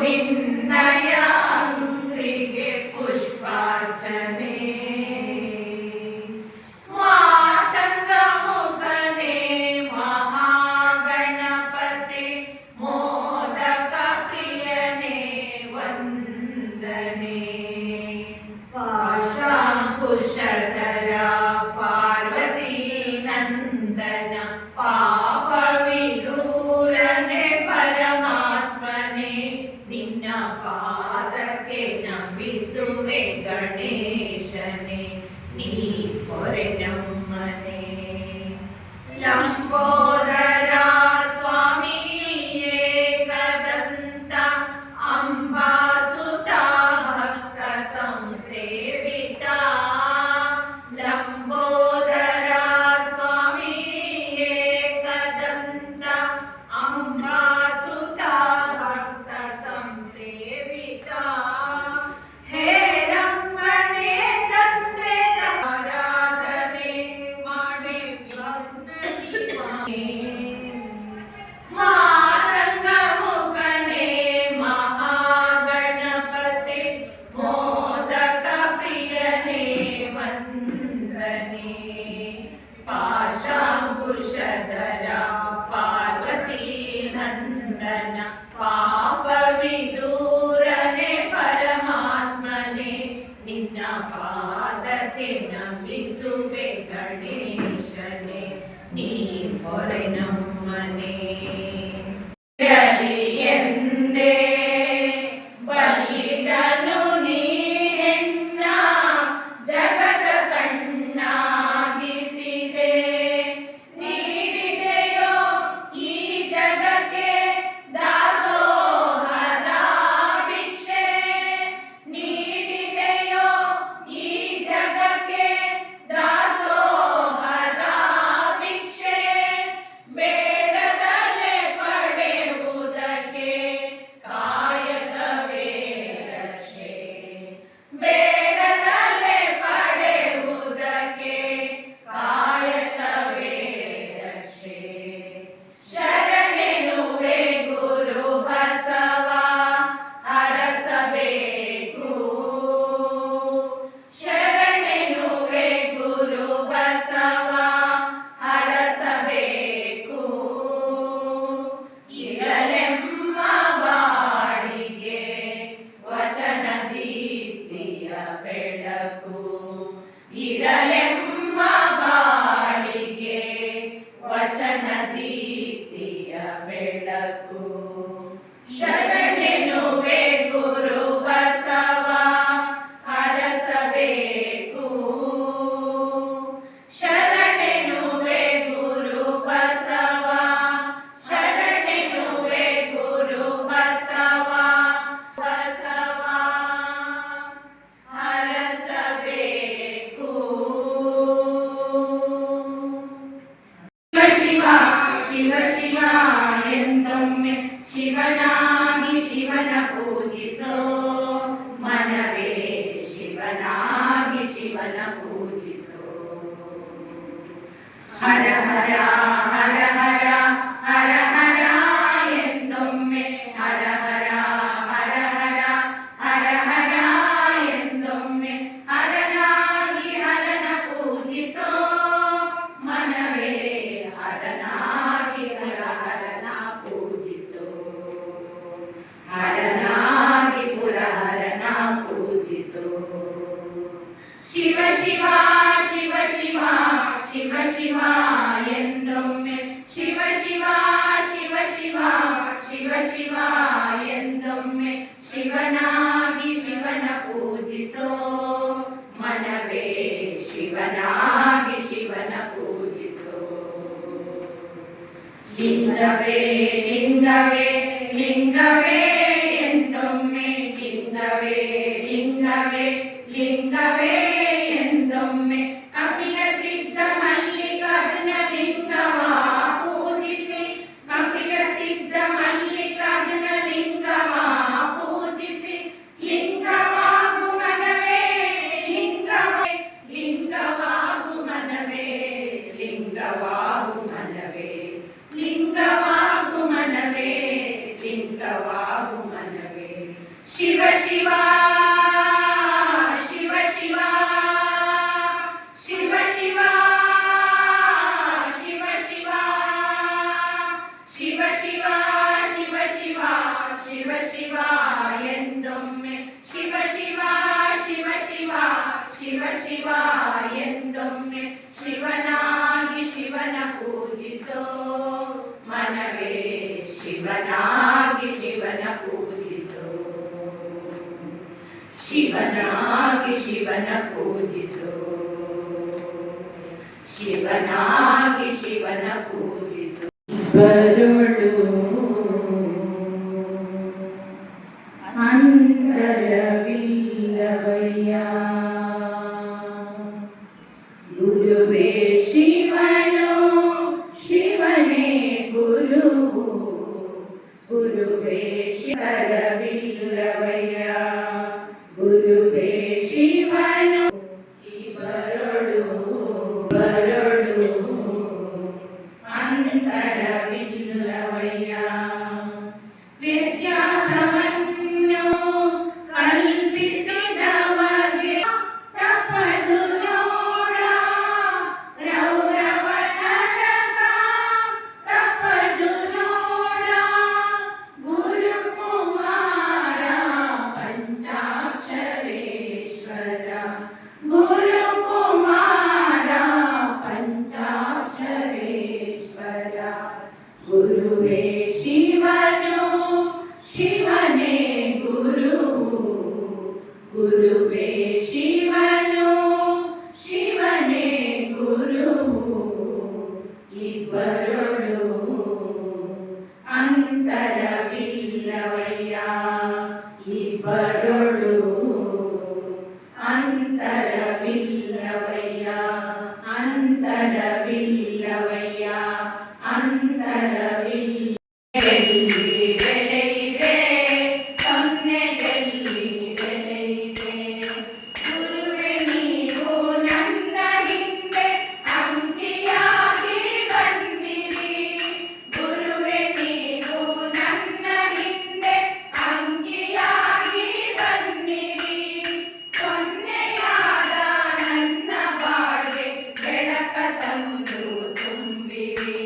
ನಿನ್ನಯ ಅಂಗ್ರಿಗೆ ಪುಷ್ಪಾರ್ಚನೆ ಮಾತಂಗ ಮುಖನೆ ಮಹಾಗಣಪತಿ ಮೋದಕ ಪ್ರಿಯನೇ ವಂದನೆ ಪಾಶಾಂಕುಶಧರ ಪಾರ್ವತೀ ನಂದನ ಪಾಪ ವಿದೂರನೆ ಪರಮಾತ್ಮನೆ ನಿನ್ನ ಪಾದಕ್ಕೆ ನಂಬಿಸುವೆ ಗಣೇಶನೆ ನೀ ಹೊರೆ ನಮ್ಮನೆ ಲಂಬೋದರ ಸ್ವಾಮಿ ಏಕದಂತ ಅಂಬಾಸುತ ಭಕ್ತ ಸಂಸೇವಿತ ಲಂಬೋದರ ಸ್ವಾಮಿ ಏಕದಂತ ಅಂಬಾಸುತ ಭಕ್ತ ಸಂಸೇವಿತ ಹೇ ರಂಗನೇ ತಂದೆ ಆರಾಧನೆ ಮಾಡಿ ಮಾತಂಗ ಮುಖನೆ ಮಹಾಗಣಪತಿ ಮೋದಕ ಪ್ರಿಯನೇ ವಂದನೆ ಪಾಶಾಂಕುಶಧರ ಪಾರ್ವತೀ ನಂದನ ಪಾಪ ವಿದೂರನೆ ಪರಮಾತ್ಮನೆ ನಿನ್ನ ಪಾದಕ್ಕೆ ನಂಬಿಸುವೆ ಗಣೇಶನೆ ನೀ ಹೊರೆ ನಮ್ಮನೆ ಎಂದೇ ಬಲ್ಲಿದನು ನೀ ಹೆಣ್ಣ ಜಗದ ಕಣ್ಣಾಗಿಸಿದೆ ನೀಡಿದೆಯೋ ಈ ಜಗಕ್ಕೆ ದಾಸೋಹದ ಭಿಕ್ಷೆ ನೀಡಿದೆಯೋ ಈ ಜಗಕ್ಕೆ ದಾಸೋಹದ ಭಿಕ್ಷೆ ಬೇಡದಲ್ಲೇ ಪಡೆಯುವುದಕ್ಕೆ ಕಾಯಕವೇ ರಕ್ಷೆ ಬೇಡದಲ್ಲೇ ಪಡೆಯುವುದಕ್ಕೆ ಕಾಯಕವೇ ರಕ್ಷೆ ಶರಣೆನುವೆ ಗುರು ಬಸವ ಹರಸಬೇಕು ಶರಣೆನುವೆ ಗುರು ಬಸವ ಹರಸಬೇಕು ಇರಲೆಮ್ಮ ಬಾಡಿಗೆ ವಚನ ದೀಪ್ತಿಯ ಬೆಳಕು ಇರಲೆಮ್ಮ ಬಾಡಿಗೆ ವಚನ ದೀಪ್ತಿಯ ಬೆಳಕು ಶರಣೆನುವೆ ಗುರು ಬಸವ ಹರಸಬೇಕು ಶರಣೆನುವೆ ಗುರು ಬಸವ ಶರಣೆನುವೆ ಗುರು ಬಸವ ಬಸವ ಹರಸಬೇಕು ಶಿವ ಶಿವ ಶಿವ ಎಂದೊಮ್ಮೆ ಶಿವನಾಗಿ ಶಿವನ ಪೂಜಿಸೋ ಮನವೇ ಶಿವನಾಗಿ ಶಿವನ ಪೂಜಿಸೋ ಹರ ಹರ ಹರ ಹರ ಹರ ಹರ ಎಂದೊಮ್ಮೆ ಹರ ಹರ ಹರ ಹರ ಹರ ಹರ ಎಂದೊಮ್ಮೆ ಹರನಾಗಿ ಹರನ ಪೂಜಿಸೋ ಮನವೇ ಹರನಾಗಿ ಹರನ ಪೂಜಿಸೋ ಹರನಾಗಿ ಹರನ ಪೂಜಿಸೋ ಶಿವ ಶಿವ ಶಿವ ಶಿವ ಶಿವ ಶಿವ ಎಂದೊಮ್ಮೆ ಶಿವ ಶಿವ ಶಿವ ಶಿವ ಶಿವ ಶಿವ ಎಂದೊಮ್ಮೆ ಶಿವನಾಗಿ ಶಿವನ ಪೂಜಿಸೋ ಮನವೇ ಶಿವನಾಗಿ ಶಿವನ ಪೂಜಿಸೋ ಲಿಂಗವೇ ಲಿಂಗವೇ ಲಿಂಗವೇ ಎಂದೊಮ್ಮೆ ಲಿಂಗವೇ ಲಿಂಗವೇ ಲಿಂಗವೇ ಎಂದೊಮ್ಮೆ ಕಪಿಲ ಸಿದ್ಧ ಮಲ್ಲಿಕಾರ್ಜುನ ಲಿಂಗವ ಪೂಜಿಸಿ ಕಪಿಲ ಸಿದ್ಧ ಮಲ್ಲಿಕಾರ್ಜುನ ಲಿಂಗವ ಪೂಜಿಸಿ ಲಿಂಗವಾಗು ಮನವೇ ಲಿಂಗವೇ ಲಿಂಗವಾಗು ಮನವೇ ಲಿಂಗವಾಗು ಮನವೇ ಲಿಂಗವಾಗು ಮನವೇ ಲಿಂಗವಾ ಶಿವ ಶಿವ ಶಿವ ಶಿವ ಶಿವ ಶಿವ ಶಿವ ಶಿವ ಶಿವ ಶಿವ ಶಿವ ಶಿವ ಶಿವ ಶಿವ ಎಂದೊಮ್ಮೆ ಶಿವ ಶಿವ ಶಿವ ಶಿವ ಶಿವ ಶಿವ ಎಂದೊಮ್ಮೆ ಶಿವನಾಗಿ ಶಿವನ ಪೂಜಿಸೋ ಮನವೇ ಶಿವನಾಗಿ ಶಿವನ ಪೂಜಿಸೋ ಶಿವನಾಗಿ ಶಿವನ ಪೂಜಿಸೋ ಶಿವನಾಗಿ ಶಿವನ ಪೂಜಿಸೋ ಬರುಳು ಅಂತರವಿಲ್ಲವಯ್ಯ ಗುರುವೇ ಶಿವನು ಶಿವನೇ ಗುರುವು ಗುರುವೇ ಶಿವರವಿಲ್ಲವಯ್ಯ ಗುರುವೇ ಶಿವನು ಈ ಬರಡು ಅಂತರವಿಲ್ಲವಯ್ಯ ವ್ಯತ್ಯಾಸವನ್ನು ಕಲ್ಪಿಸಿದವಗೆ ತಪದು ನೋಡ ರೌರವ ನರಕ ತಪದು ನೋಡ ಗುರುಕುಮಾರ ಪಂಚಾಕ್ಷರೇಶ್ವರ ಗುರುಕುಮಾರ ಪಂಚಾಕ್ಷರೇಶ್ವರ ಗುರುವೇ ಶಿವನು ಶಿವನೇ ಗುರುವು ಗುರುವೇ ಶಿವನು ಶಿವನೇ ಗುರುವು ಇಬ್ಬರೊಳು ಅಂತರವಿಲ್ಲವಯ್ಯ ಇಬ್ಬರೊಳು ಅಂತರವಿಲ್ಲವಯ್ಯ ಅಂತರವಿಲ್ಲವಯ್ಯ ಅಂತರವಿಲ್ಲ ಬೆಳೆಯಿದೆ ಸೊನ್ನೆಯಲ್ಲಿ ಬೆಳೆಯಿದೆ ಗುರುವೇ ನೀವು ನನ್ನ ಹಿಂದೆ ಅಂಕಿಯಾಗಿ ಬಂದಿರಿ ಗುರುವೇ ನೀವು ನನ್ನ ಹಿಂದೆ ಅಂಕಿಯಾಗಿ ಬನ್ನಿರಿ ಸೊನ್ನೆಯಾದ ನನ್ನ ಬಾಳ್ಗೆ ಬೆಳಕ ತಂದು ತುಂಬಿರಿ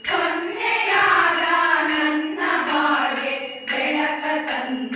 ಸೊನ್ನೆಯಾದ ನನ್ನ ಬಾಳ್ಗೆ ಬೆಳಕ ತಂದು